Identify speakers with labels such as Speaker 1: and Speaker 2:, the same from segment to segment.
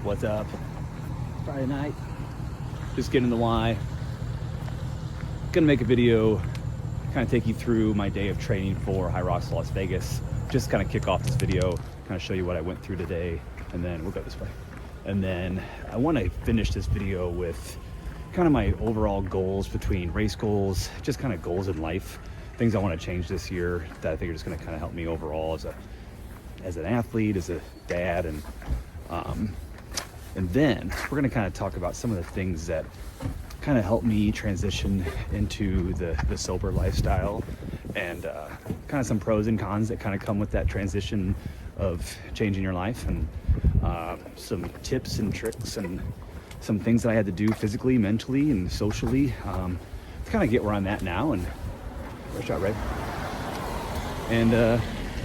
Speaker 1: What's up? Friday night. Just getting the Y. Gonna make a video, kind of take you through my day of training for Hyrox Las Vegas. Just kind of kick off this video, kind of show you what I went through today, and then we'll go this way. And then I want to finish this video with kind of my overall goals between race goals, just kind of goals in life, things I want to change this year that I think are just going to kind of help me overall as an athlete, as a dad, and then we're going to kind of talk about some of the things that kind of help me transition into the sober lifestyle, and kind of some pros and cons that kind of come with that transition of changing your life, and some tips and tricks and some things that I had to do physically, mentally, and socially to kind of get where I'm at now. And first shot, right? And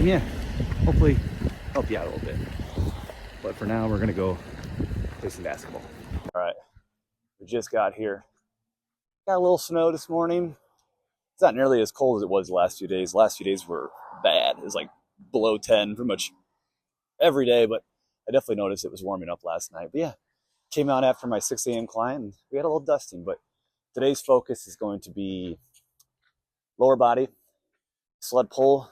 Speaker 1: yeah, hopefully help you out a little bit. But for now, we're gonna go play some basketball. All right, we just got here. Got a little snow this morning. It's not nearly as cold as it was the last few days. The last few days were bad. It was like below 10 pretty much every day, but I definitely noticed it was warming up last night. But yeah, came out after my 6 a.m. client and we had a little dusting, but today's focus is going to be lower body, sled pull,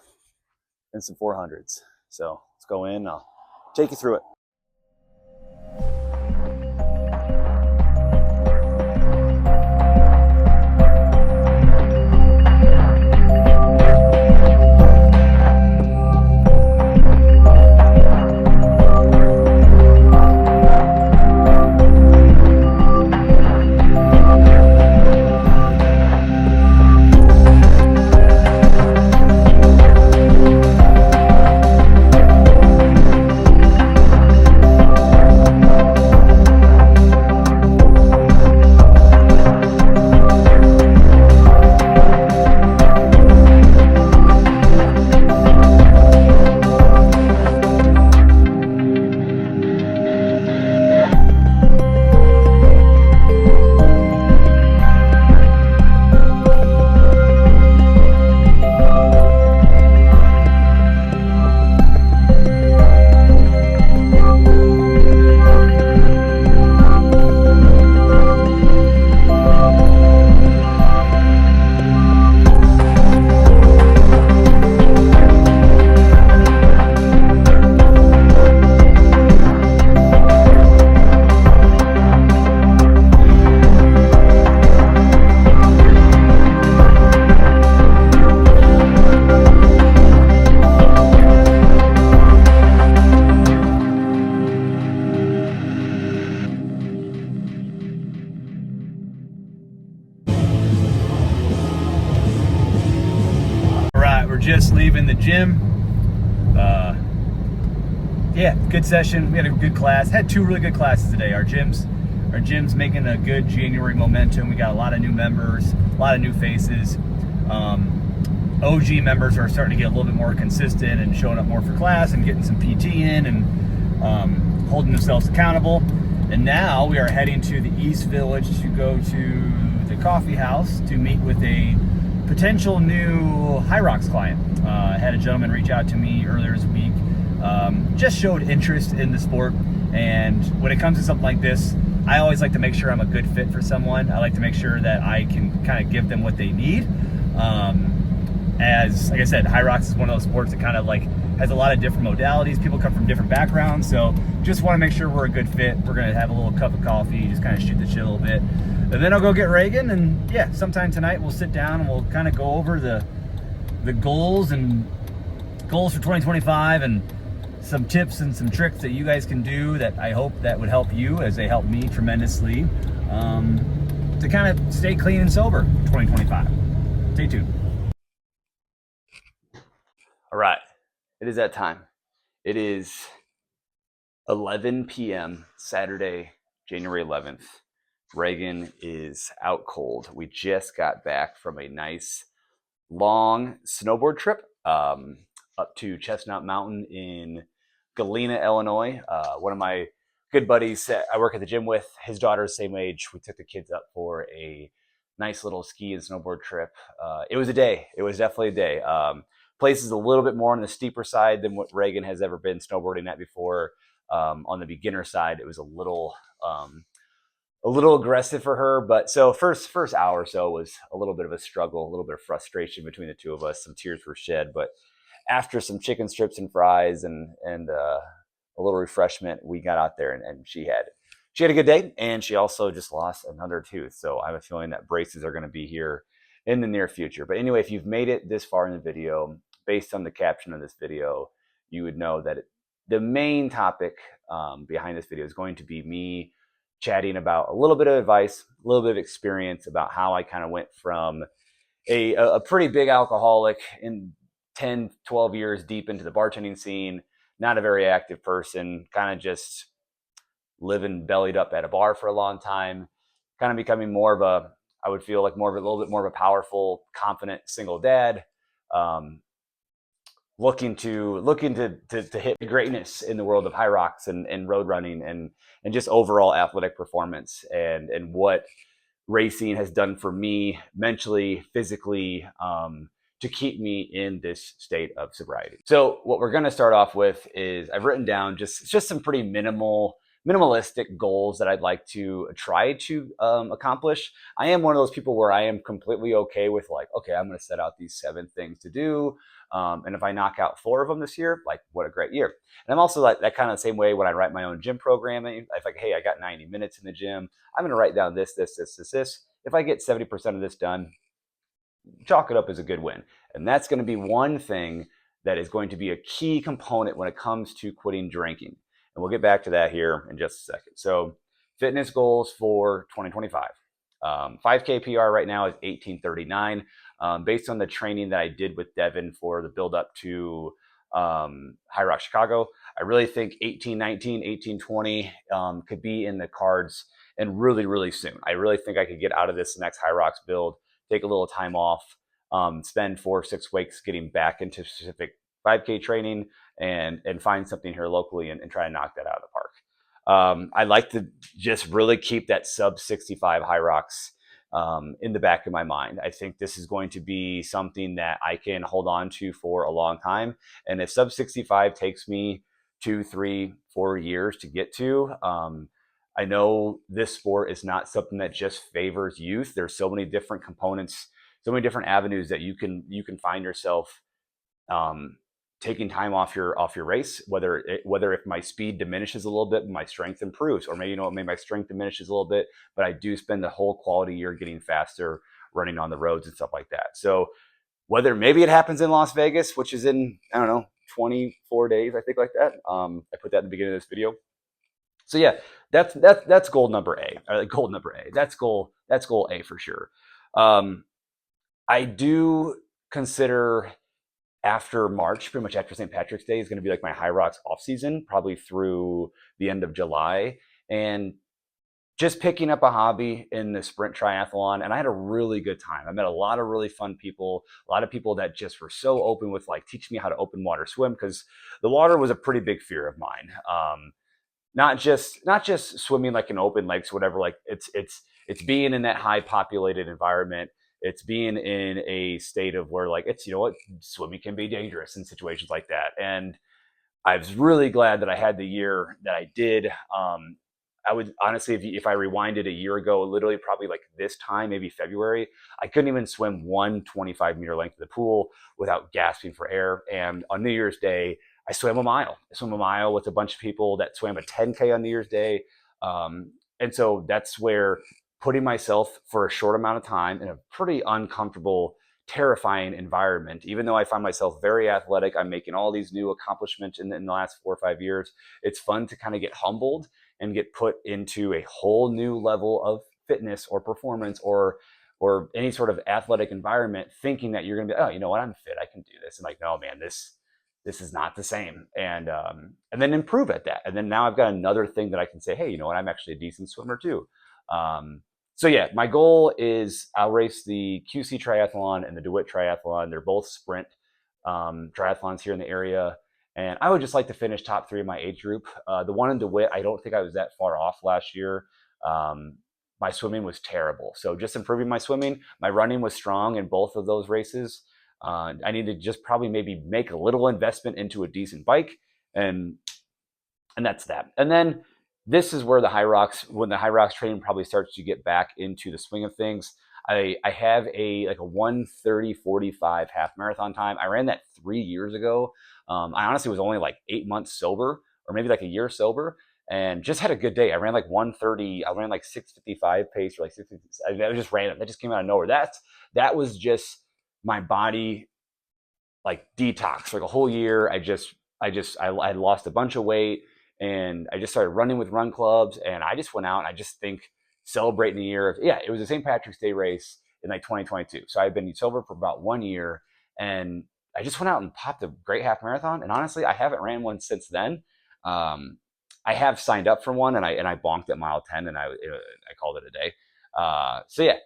Speaker 1: and some 400s. So let's go in, I'll take you through it. Just leaving the gym. Yeah, good session. We had a good class. Had 2 really good classes today. Our gym's making a good January momentum. We got a lot of new members, a lot of new faces. OG members are starting to get a little bit more consistent and showing up more for class and getting some PT in and holding themselves accountable. And now we are heading to the East Village to go to the coffee house to meet with a potential new Hyrox client. I had a gentleman reach out to me earlier this week, just showed interest in the sport, and when it comes to something like this, I always like to make sure I'm a good fit for someone. I like to make sure that I can kind of give them what they need. As like I said, Hyrox is one of those sports that kind of like has a lot of different modalities. People come from different backgrounds, so just want to make sure we're a good fit. We're gonna have a little cup of coffee, just kind of shoot the shit a little bit. And then I'll go get Reagan, and yeah, sometime tonight we'll sit down and we'll kind of go over the goals for 2025 and some tips and some tricks that you guys can do that I hope that would help you as they help me tremendously to kind of stay clean and sober 2025. Stay tuned. All right, it is that time. It is 11 p.m. Saturday, January 11th. Reagan is out cold. We just got back from a nice long snowboard trip up to Chestnut Mountain in Galena, Illinois. One of my good buddies I work at the gym with, his daughter's same age. We took the kids up for a nice little ski and snowboard trip. It was a day. It was definitely a day. Place is a little bit more on the steeper side than what Reagan has ever been snowboarding at before.
Speaker 2: On the beginner side, it was a little aggressive for her. But so first hour or so was a little bit of a struggle, a little bit of frustration between the two of us. Some tears were shed, but after some chicken strips and fries and a little refreshment, we got out there and she had a good day, and she also just lost another tooth. So I have a feeling that braces are going to be here in the near future. But anyway, if you've made it this far in the video, based on the caption of this video, you would know that the main topic behind this video is going to be me chatting about a little bit of advice, a little bit of experience about how I kind of went from a pretty big alcoholic in 10, 12 years deep into the bartending scene, not a very active person, kind of just living bellied up at a bar for a long time, kind of becoming more of a, I would feel like more of a little bit more of a powerful, confident single dad, um, looking to hit greatness in the world of Hyrox and road running and just overall athletic performance and what racing has done for me mentally, physically, to keep me in this state of sobriety. So what we're going to start off with is I've written down just some pretty minimalistic goals that I'd like to try to accomplish. I am one of those people where I am completely okay with like, okay, I'm going to set out these 7 things to do. And if I knock out 4 of them this year, like what a great year. And I'm also like that kind of the same way when I write my own gym programming. If like, hey, I got 90 minutes in the gym, I'm going to write down this. If I get 70% of this done, chalk it up as a good win. And that's going to be one thing that is going to be a key component when it comes to quitting drinking. And we'll get back to that here in just a second. So fitness goals for 2025. 5K PR right now is 1839. Based on the training that I did with Devin for the build up to Hyrox Chicago, I really think 1819, 1820 could be in the cards and really, really soon. I really think I could get out of this next Hyrox build, take a little time off, spend 4 or 6 weeks getting back into specific 5K training and find something here locally and try to knock that out of the park. I like to just really keep that sub 65 Hyrox in the back of my mind. I think this is going to be something that I can hold on to for a long time. And if sub 65 takes me 2, 3, 4 years to get to, I know this sport is not something that just favors youth. There's so many different components, so many different avenues that you can find yourself taking time off your race. Whether if my speed diminishes a little bit, my strength improves, or maybe maybe my strength diminishes a little bit, but I do spend the whole quality year getting faster, running on the roads and stuff like that. So whether maybe it happens in Las Vegas, which is in, I don't know, 24 days, I think, like that. I put that in the beginning of this video. So yeah, that's goal number A. Goal number A. That's goal A for sure. I do consider after March, pretty much after St. Patrick's Day, is going to be like my Hyrox off season, probably through the end of July, and just picking up a hobby in the sprint triathlon. And I had a really good time. I met a lot of really fun people, a lot of people that just were so open with like teaching me how to open water swim, because the water was a pretty big fear of mine. Not just swimming like an open lakes, whatever. Like it's being in that high populated environment. It's being in a state of where like it's, you know what, swimming can be dangerous in situations like that. And I was really glad that I had the year that I did. I would honestly, if I rewinded a year ago, literally probably like this time, maybe February, I couldn't even swim one 25-meter length of the pool without gasping for air. And on New Year's Day, I swam a mile. I swam a mile with a bunch of people that swam a 10K on New Year's Day. And so that's where putting myself for a short amount of time in a pretty uncomfortable, terrifying environment, even though I find myself very athletic, I'm making all these new accomplishments in the last 4 or 5 years. It's fun to kind of get humbled and get put into a whole new level of fitness or performance or any sort of athletic environment, thinking that you're going to be, oh, you know what, I'm fit, I can do this. And like, no, man, this is not the same. And then improve at that. And then now I've got another thing that I can say, hey, you know what, I'm actually a decent swimmer too. So yeah, my goal is I'll race the QC triathlon and the DeWitt triathlon. They're both sprint triathlons here in the area. And I would just like to finish top 3 in my age group. The one in DeWitt, I don't think I was that far off last year. My swimming was terrible. So just improving my swimming. My running was strong in both of those races. I need to just probably maybe make a little investment into a decent bike. And And that's that. And then this is where when the Hyrox training probably starts to get back into the swing of things. I have a 1:30:45 half marathon time. I ran that 3 years ago. I honestly was only like 8 months sober, or maybe like a year sober, and just had a good day. I ran like 1:30. I ran like 6:55 pace, or like 6:50. That was just random. That just came out of nowhere. That was just my body like detox for like a whole year. I lost a bunch of weight, and I just started running with run clubs, and I just went out and I just think celebrating the year of, yeah, it was the St. Patrick's Day race in like 2022. So I've been sober for about 1 year, and I just went out and popped a great half marathon. And honestly, I haven't ran one since then. Um, I have signed up for one, and I bonked at mile 10, and I called it a day. So yeah,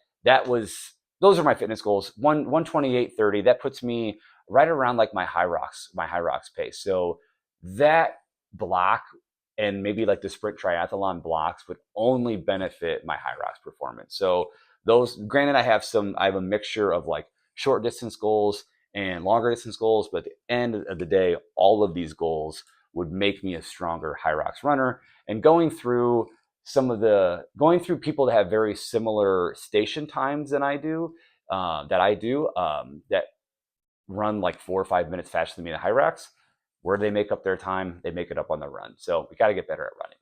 Speaker 2: those are my fitness goals. 1:28:30. That puts me right around like my Hyrox pace. So that block, and maybe like the sprint triathlon blocks, would only benefit my Hyrox performance. So those, granted, I have a mixture of like short distance goals and longer distance goals, but at the end of the day, all of these goals would make me a stronger Hyrox runner. And going through people that have very similar station times than I do, that run like 4 or 5 minutes faster than me in the Hyrox. Where do they make up their time? They make it up on the run. So we got to get better at running.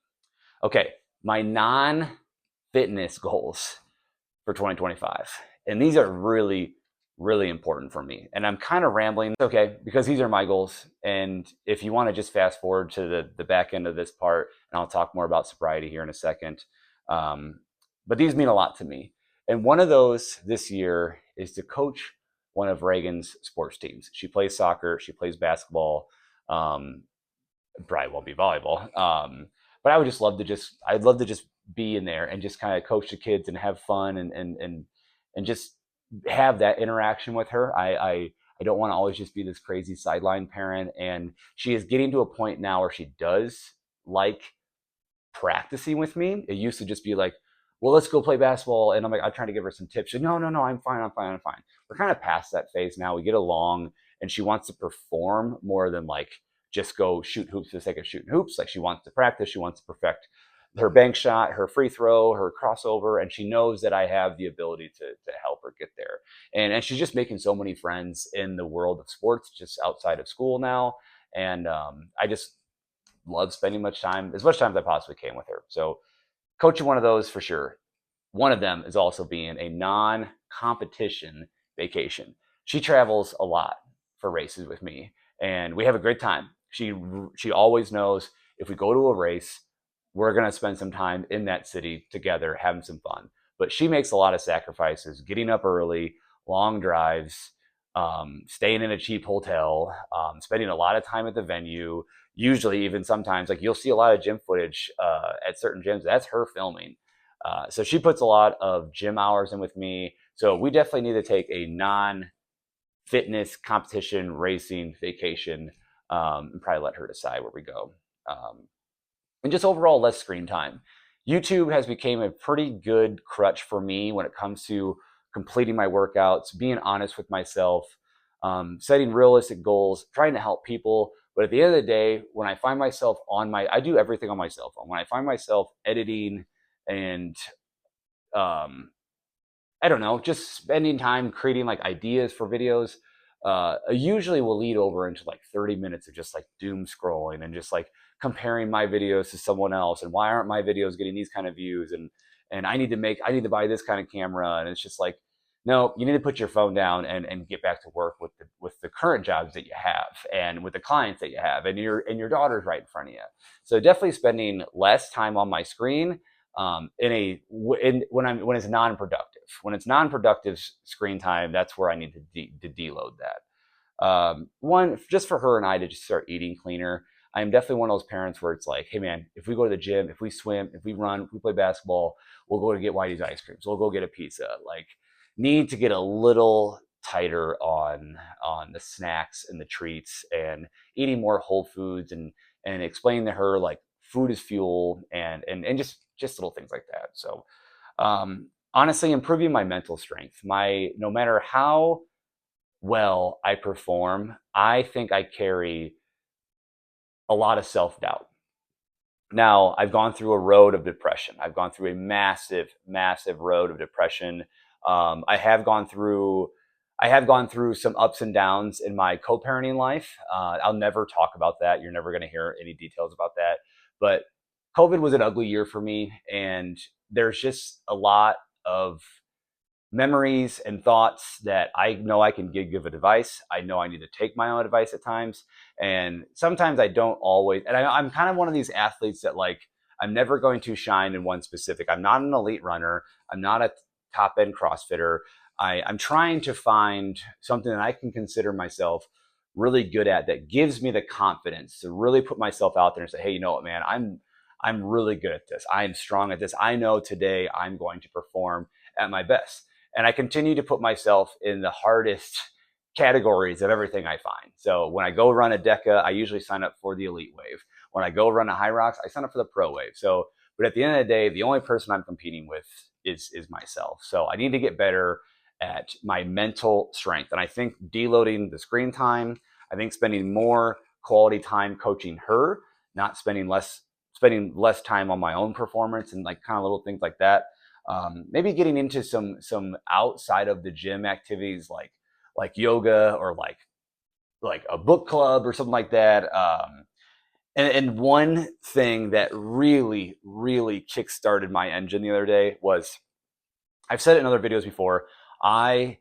Speaker 2: Okay, my non-fitness goals for 2025. And these are really, really important for me. And I'm kind of rambling, okay, because these are my goals. And if you want to just fast forward to the back end of this part, and I'll talk more about sobriety here in a second. But these mean a lot to me. And one of those this year is to coach one of Reagan's sports teams. She plays soccer, she plays basketball, probably won't be volleyball. But I'd love to just be in there and just kind of coach the kids and have fun, and just have that interaction with her. I don't want to always just be this crazy sideline parent. And she is getting to a point now where she does like practicing with me. It used to just be like, well, let's go play basketball. And I'm trying to give her some tips. She's like, no, I'm fine. We're kind of past that phase now. We get along, and she wants to perform more than like just go shoot hoops for the sake of shooting hoops. Like, she wants to practice. She wants to perfect her bank shot, her free throw, her crossover. And she knows that I have the ability to help her get there. And she's just making so many friends in the world of sports, just outside of school now. And I just love spending as much time as I possibly can with her. So coaching one of those for sure. One of them is also being a non-competition vacation. She travels a lot for races with me, and we have a great time. She always knows if we go to a race, we're going to spend some time in that city together, having some fun. But she makes a lot of sacrifices, getting up early, long drives, staying in a cheap hotel, spending a lot of time at the venue. Usually, even sometimes, like, you'll see a lot of gym footage at certain gyms. That's her filming. So she puts a lot of gym hours in with me. So we definitely need to take a non-fitness competition racing vacation, and probably let her decide where we go. And just overall, less screen time. YouTube has become a pretty good crutch for me when it comes to completing my workouts, being honest with myself, setting realistic goals, trying to help people. But at the end of the day, when I find myself I do everything on my cell phone. When I find myself editing and, I don't know, just spending time creating like ideas for videos, usually will lead over into like 30 minutes of just like doom scrolling and just like comparing my videos to someone else, and why aren't my videos getting these kind of views, and I need to buy this kind of camera. And it's just like, no, you need to put your phone down and get back to work with the current jobs that you have, and with the clients that you have, and your daughter's right in front of you. So definitely spending less time on my screen, when it's non-productive. When it's non-productive screen time, that's where I need to deload that. One, just for her and I to just start eating cleaner. I'm definitely one of those parents where it's like, hey man, if we go to the gym, if we swim, if we run, if we play basketball, we'll go to get Whitey's ice cream. So we'll go get a pizza. Like, need to get a little tighter on the snacks and the treats, and eating more whole foods, and explaining to her like food is fuel, and just little things like that. So honestly, improving my mental strength. No matter how well I perform, I think I carry a lot of self-doubt. Now, I've gone through a road of depression. I've gone through a massive, massive road of depression. I have gone through some ups and downs in my co-parenting life. I'll never talk about that. You're never going to hear any details about that. But COVID was an ugly year for me, and there's just a lot of memories and thoughts that I know I can give advice. I know I need to take my own advice at times. And sometimes I don't always. And I'm kind of one of these athletes that, like, I'm never going to shine in one specific. I'm not an elite runner. I'm not a top end CrossFitter. I'm trying to find something that I can consider myself really good at, that gives me the confidence to really put myself out there and say, hey, you know what, man, I'm really good at this. I am strong at this. I know today I'm going to perform at my best. And I continue to put myself in the hardest categories of everything I find. So when I go run a DECA, I usually sign up for the Elite Wave. When I go run a Hyrox, I sign up for the Pro Wave. So, but at the end of the day, the only person I'm competing with is myself. So I need to get better at my mental strength. And I think deloading the screen time, I think spending more quality time coaching her, not spending less time on my own performance and like kind of little things like that. Maybe getting into some outside of the gym activities like yoga or like a book club or something like that. And one thing that really, really kickstarted my engine the other day was, I've said it in other videos before, I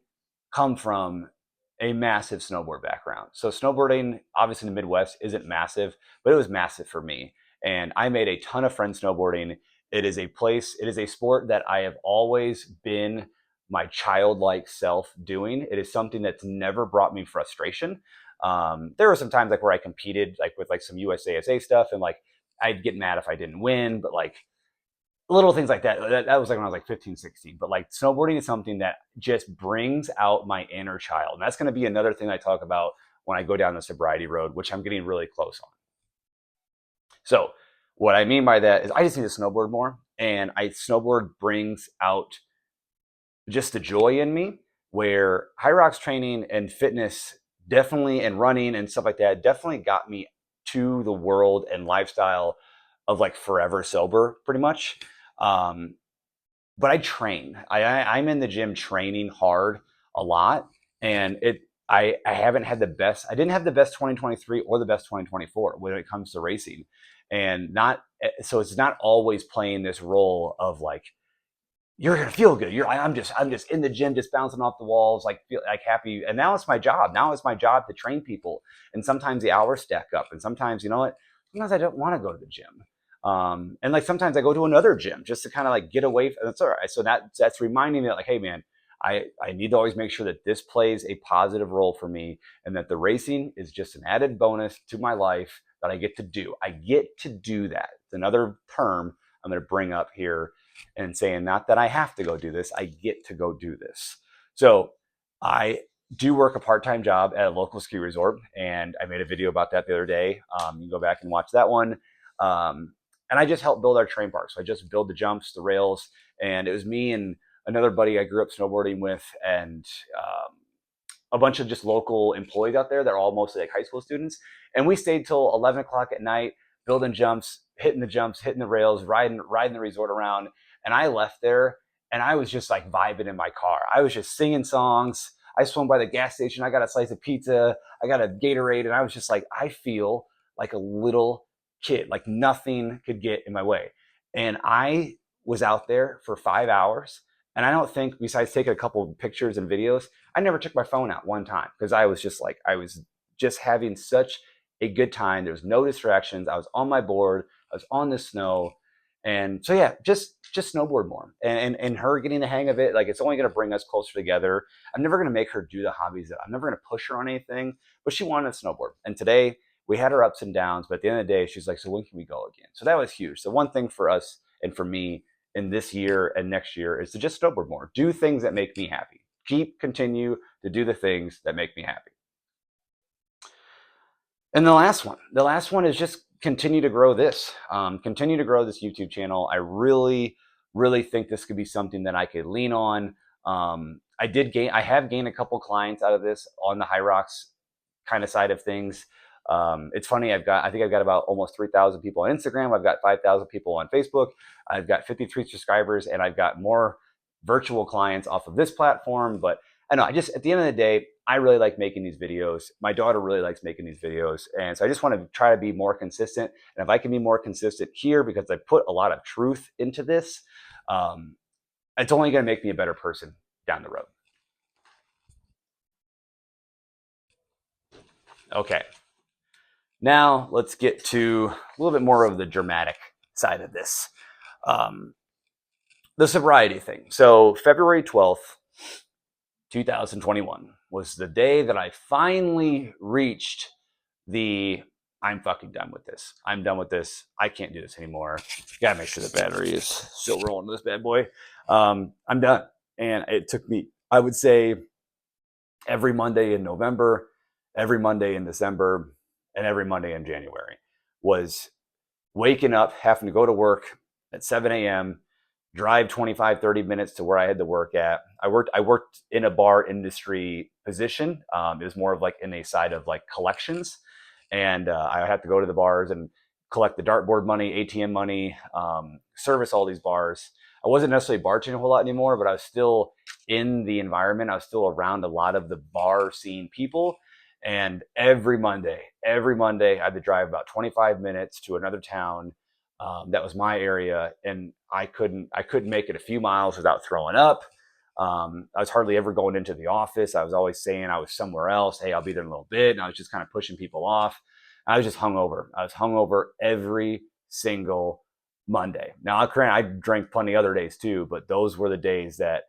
Speaker 2: come from a massive snowboard background. So snowboarding, obviously in the Midwest, isn't massive, but it was massive for me. And I made a ton of friends snowboarding. It is a sport that I have always been my childlike self doing. It is something that's never brought me frustration. There were some times like where I competed like with like some USASA stuff, and like I'd get mad if I didn't win, but like little things like that. That was like when I was like 15, 16. But like snowboarding is something that just brings out my inner child. And that's going to be another thing I talk about when I go down the sobriety road, which I'm getting really close on. So what I mean by that is I just need to snowboard more. And snowboard brings out just the joy in me, where Hyrox training and fitness definitely, and running and stuff like that, definitely got me to the world and lifestyle of like forever sober pretty much. But I train. I'm in the gym training hard a lot, and I haven't had the best. I didn't have the best 2023 or the best 2024 when it comes to racing, and not so it's not always playing this role of like, you're gonna feel good. I'm just in the gym, just bouncing off the walls, like feel like happy. And now it's my job. Now it's my job to train people. And sometimes the hours stack up, and sometimes, you know what? Sometimes I don't want to go to the gym. And like sometimes I go to another gym just to kind of like get away. That's all right. So that's reminding me that like, hey man, I need to always make sure that this plays a positive role for me, and that the racing is just an added bonus to my life that I get to do. I get to do that. It's another term I'm going to bring up here, and saying not that I have to go do this, I get to go do this. So I do work a part-time job at a local ski resort, and I made a video about that the other day. You can go back and watch that one. And I just helped build our train park. So I just build the jumps, the rails, and it was me and another buddy I grew up snowboarding with, and a bunch of just local employees out there that are all mostly like high school students. And we stayed till 11 o'clock at night, building jumps, hitting the rails, riding the resort around. And I left there and I was just like vibing in my car. I was just singing songs. I swung by the gas station. I got a slice of pizza. I got a Gatorade. And I was just like, I feel like a little kid, like nothing could get in my way. And I was out there for 5 hours. And I don't think, besides taking a couple of pictures and videos, I never took my phone out one time, because I was just having such a good time. There was no distractions. I was on my board. I was on the snow. And so, yeah, just snowboard more, and her getting the hang of it. Like, it's only going to bring us closer together. I'm never going to make her do the hobbies that I'm never going to push her on anything, but she wanted to snowboard. And today we had our ups and downs, but at the end of the day, she's like, so when can we go again? So that was huge. So one thing for us and for me in this year and next year is to just snowboard more, do things that make me happy, continue to do the things that make me happy. And the last one is just continue to grow this, YouTube channel. I really, really think this could be something that I could lean on. I have gained a couple clients out of this on the Hyrox kind of side of things. It's funny. I think I've got about almost 3,000 people on Instagram. I've got 5,000 people on Facebook. I've got 53 subscribers, and I've got more virtual clients off of this platform. But I know, at the end of the day, I really like making these videos. My daughter really likes making these videos. And so I just want to try to be more consistent. And if I can be more consistent here, because I put a lot of truth into this, it's only going to make me a better person down the road. Okay. Now let's get to a little bit more of the dramatic side of this. The sobriety thing. So February 12th, 2021 was the day that I finally reached the I'm fucking done with this. I'm done with this. I can't do this anymore. Gotta make sure the battery is still rolling this bad boy. I'm done. And it took me, I would say, every Monday in November, every Monday in December, and every Monday in January was waking up, having to go to work at 7 a.m., drive 25, 30 minutes to where I had to work at. I worked in a bar industry position. It was more of like in a side of like collections. And I had to go to the bars and collect the dartboard money, ATM money, service all these bars. I wasn't necessarily bartending a whole lot anymore, but I was still in the environment. I was still around a lot of the bar scene people. And every Monday, I had to drive about 25 minutes to another town. That was my area, and I couldn't make it a few miles without throwing up. I was hardly ever going into the office. I was always saying I was somewhere else. Hey, I'll be there in a little bit. And I was just kind of pushing people off. I was just hungover. I was hungover every single Monday. Now, granted, I drank plenty other days too, but those were the days that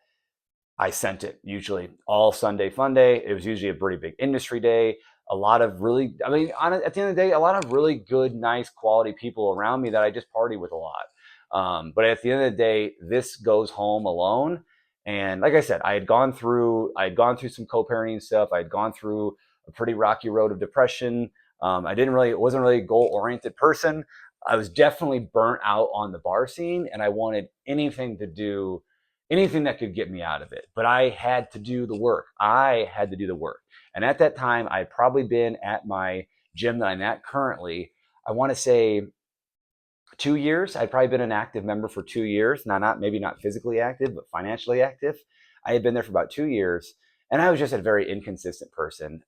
Speaker 2: I sent it. Usually all Sunday fun day. It was usually a pretty big industry day. A lot of really, at the end of the day, a lot of really good, nice, quality people around me that I just party with a lot. But at the end of the day, this goes home alone. And like I said, I had gone through some co-parenting stuff. I had gone through a pretty rocky road of depression. Wasn't really a goal-oriented person. I was definitely burnt out on the bar scene, and I wanted anything that could get me out of it. But I had to do the work. And at that time, I had probably been at my gym that I'm at currently, I want to say 2 years. I'd probably been an active member for 2 years. Now, maybe not physically active, but financially active. I had been there for about 2 years. And I was just a very inconsistent person.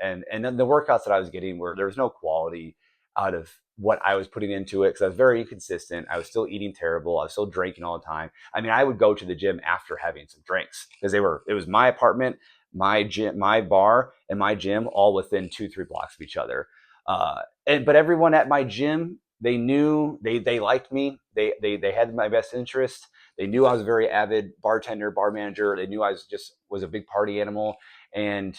Speaker 2: And then the workouts that I was getting there was no quality out of what I was putting into it, because I was very inconsistent. I was still eating terrible. I was still drinking all the time. I mean, I would go to the gym after having some drinks, because it was my apartment, my gym, my bar, and my gym all within 2-3 blocks of each other. But everyone at my gym, they knew, they liked me. They had my best interest. They knew I was a very avid bartender, bar manager. They knew I was a big party animal. And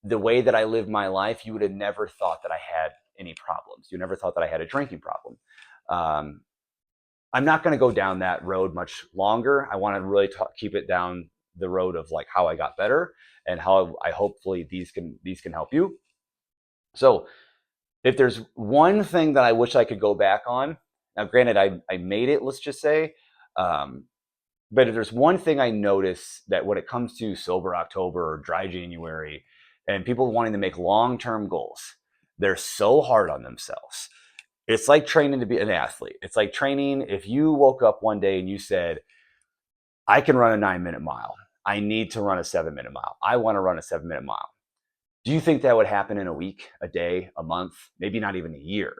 Speaker 2: the way that I lived my life, you would have never thought that I had any problems. You never thought that I had a drinking problem. I'm not going to go down that road much longer. I want to really keep it down the road of like how I got better and how I hopefully these can help you. So if there's one thing that I wish I could go back on, now granted I made it, let's just say, but if there's one thing I notice, that when it comes to sober October or dry January and people wanting to make long-term goals, they're so hard on themselves. It's like training to be an athlete. It's like training. If you woke up one day and you said, I can run a 9-minute mile. I need to run a 7-minute mile. I want to run a 7-minute mile. Do you think that would happen in a week, a day, a month, maybe not even a year?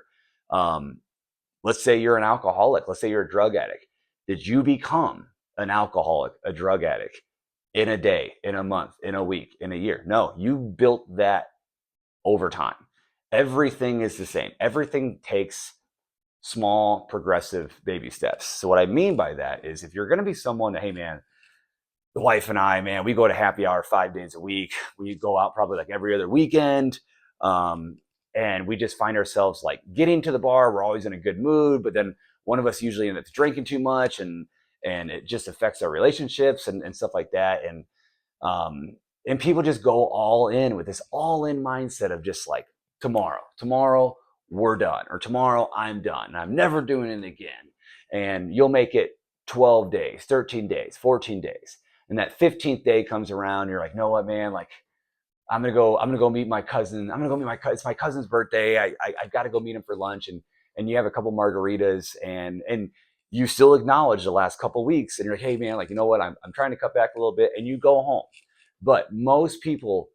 Speaker 2: Let's say you're an alcoholic. Let's say you're a drug addict. Did you become an alcoholic, a drug addict in a day, in a month, in a week, in a year? No, you built that over time. Everything is the same. Everything takes small, progressive baby steps. So what I mean by that is, if you're going to be someone that, hey man, the wife and I, man, we go to happy hour 5 days a week. We go out probably like every other weekend. And we just find ourselves like getting to the bar. We're always in a good mood, but then one of us usually ends up drinking too much, and it just affects our relationships and stuff like that. And people just go all in with this all in mindset of just like, tomorrow we're done, or tomorrow I'm done, and I'm never doing it again. And you'll make it 12 days, 13 days, 14 days. And that 15th day comes around, you're like, you know what, man, like I'm gonna go meet my cousin. I'm gonna go meet my cousin. It's my cousin's birthday. I've got to go meet him for lunch, and you have a couple margaritas, and you still acknowledge the last couple weeks, and you're like, hey man, like, you know what, I'm trying to cut back a little bit, and you go home. But most people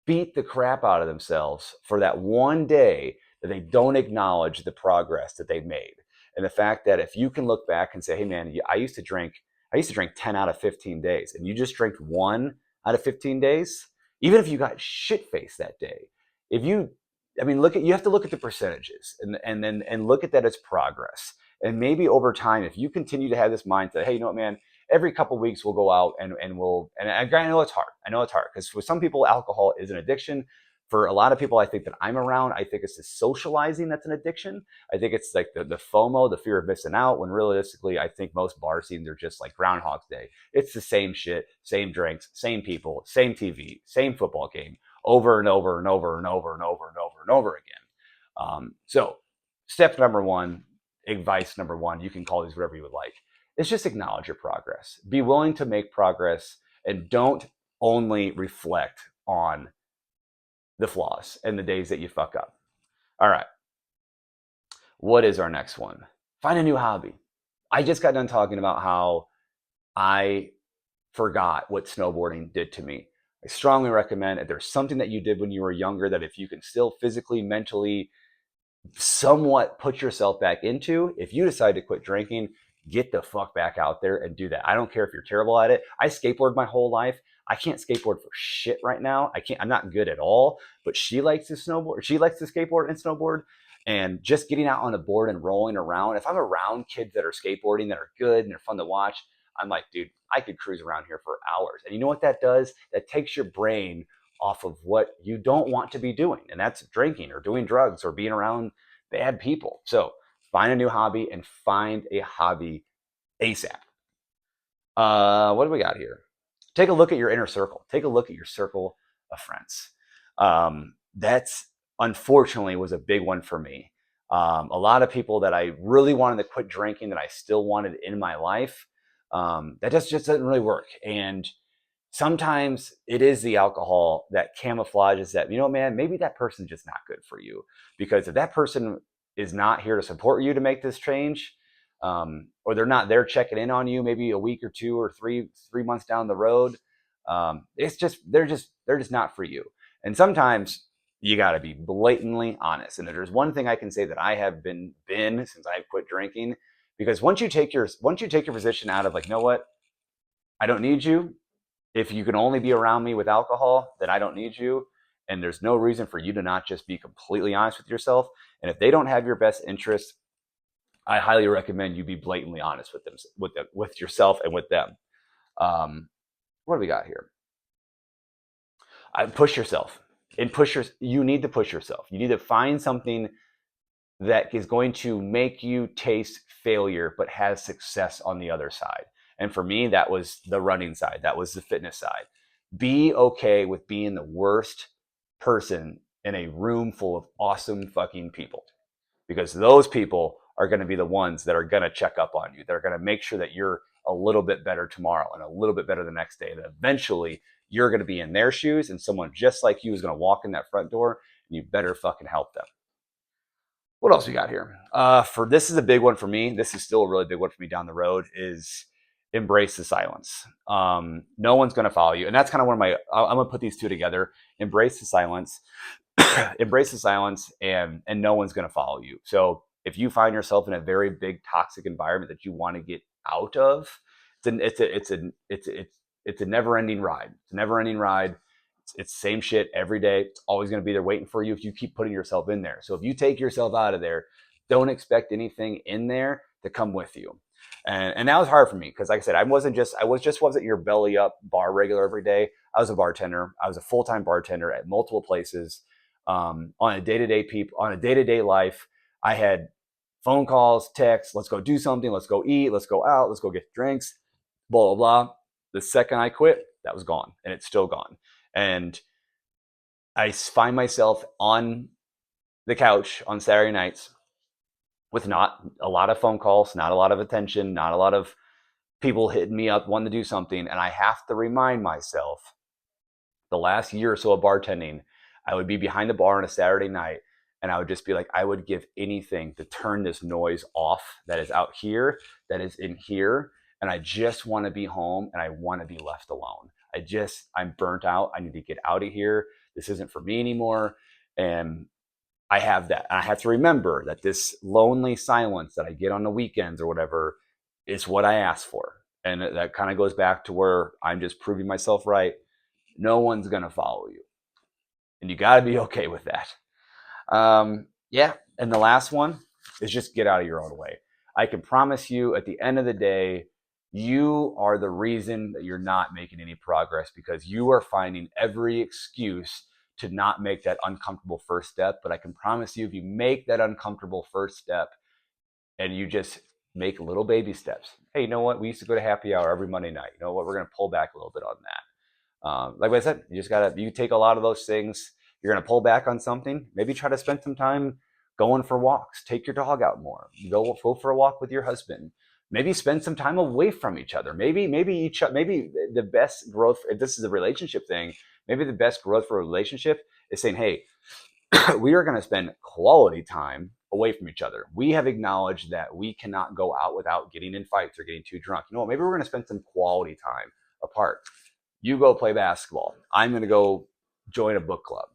Speaker 2: beat the crap out of themselves for that one day that they don't acknowledge the progress that they've made. And the fact that if you can look back and say, hey man, I used to drink 10 out of 15 days, and you just drank 1 out of 15 days, even if you got shit faced that day. If you, I mean, you have to look at the percentages and look at that as progress. And maybe over time, if you continue to have this mindset, hey, you know what, man, every couple of weeks we'll go out and I know it's hard. I know it's hard because for some people, alcohol is an addiction. For a lot of people, I think that I'm around, I think it's the socializing that's an addiction. I think it's like the FOMO, the fear of missing out, when realistically, I think most bar scenes are just like Groundhog's Day. It's the same shit, same drinks, same people, same TV, same football game, over and over and over and over and over and over and over again. So step number one, advice number one, you can call these whatever you would like, is just acknowledge your progress. Be willing to make progress, and don't only reflect on the flaws and the days that you fuck up. All right. What is our next one? Find a new hobby. I just got done talking about how I forgot what snowboarding did to me. I strongly recommend, if there's something that you did when you were younger that if you can still physically, mentally, somewhat put yourself back into, if you decide to quit drinking, get the fuck back out there and do that. I don't care if you're terrible at it. I skateboarded my whole life. I can't skateboard for shit right now. I'm not good at all, but she likes to snowboard. She likes to skateboard and snowboard. And just getting out on the board and rolling around. If I'm around kids that are skateboarding that are good and they're fun to watch, I'm like, dude, I could cruise around here for hours. And you know what that does? That takes your brain off of what you don't want to be doing. And that's drinking or doing drugs or being around bad people. So find a new hobby, and find a hobby ASAP. What do we got here? Take a look at your inner circle. Take a look at your circle of friends. That's unfortunately was a big one for me. A lot of people that I really wanted to quit drinking, that I still wanted in my life, that just doesn't really work. And sometimes it is the alcohol that camouflages that, you know, man, maybe that person's just not good for you. Because if that person is not here to support you to make this change, or they're not there checking in on you maybe a week or two or three months down the road, they're just not for you. And sometimes you got to be blatantly honest. And if there's one thing I can say that I have been since I've quit drinking, because once you take your position out of like, you know what, I don't need you. If you can only be around me with alcohol, then I don't need you. And there's no reason for you to not just be completely honest with yourself. And if they don't have your best interest, I highly recommend you be blatantly honest with them, with yourself and with them. What do we got here? Push yourself. You need to push yourself. You need to find something that is going to make you taste failure, but has success on the other side. And for me, that was the running side. That was the fitness side. Be okay with being the worst person in a room full of awesome fucking people, because those people are going to be the ones that are going to check up on you. They're going to make sure that you're a little bit better tomorrow and a little bit better the next day. And eventually you're going to be in their shoes, and someone just like you is going to walk in that front door, and you better fucking help them. What else we got here? This is a big one for me. This is still a really big one for me down the road, is embrace the silence. No one's going to follow you. And that's kind of one of my, I'm going to put these two together. Embrace the silence, embrace the silence, and no one's going to follow you. So if you find yourself in a very big toxic environment that you want to get out of, it's a never ending ride. It's a never ending ride. It's same shit every day. It's always going to be there waiting for you if you keep putting yourself in there. So if you take yourself out of there, don't expect anything in there to come with you. And that was hard for me, because like I said, I wasn't your belly up bar regular every day. I was a bartender. I was a full-time bartender at multiple places. On a day-to-day life, I had phone calls, texts, let's go do something, let's go eat, let's go out, let's go get drinks, blah, blah, blah. The second I quit, that was gone, and it's still gone. And I find myself on the couch on Saturday nights with not a lot of phone calls, not a lot of attention, not a lot of people hitting me up wanting to do something. And I have to remind myself The last year or so of bartending, I would be behind the bar on a Saturday night, and I would just be like, I would give anything to turn this noise off that is out here, that is in here. And I just want to be home and I want to be left alone. I'm burnt out. I need to get out of here. This isn't for me anymore. And I have that. And I have to remember that this lonely silence that I get on the weekends or whatever is what I asked for. And that kind of goes back to where I'm just proving myself right. No one's going to follow you. And you got to be okay with that. Yeah. And the last one is just get out of your own way. I can promise you at the end of the day, you are the reason that you're not making any progress because you are finding every excuse to not make that uncomfortable first step. But I can promise you, if you make that uncomfortable first step and you just make little baby steps, hey, you know what? We used to go to happy hour every Monday night. You know what? We're going to pull back a little bit on that. Like I said, you take a lot of those things. You're going to pull back on something. Maybe try to spend some time going for walks. Take your dog out more. Go for a walk with your husband. Maybe spend some time away from each other. Maybe the best growth, if this is a relationship thing, maybe the best growth for a relationship is saying, hey, we are going to spend quality time away from each other. We have acknowledged that we cannot go out without getting in fights or getting too drunk. You know what? Maybe we're going to spend some quality time apart. You go play basketball. I'm going to go join a book club.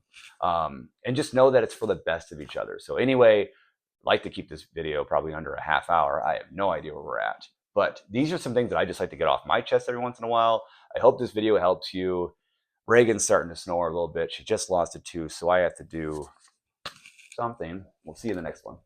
Speaker 2: And just know that it's for the best of each other. So anyway, I'd like to keep this video probably under a half hour. I have no idea where we're at. But these are some things that I just like to get off my chest every once in a while. I hope this video helps you. Reagan's starting to snore a little bit. She just lost a tooth, so I have to do something. We'll see you in the next one.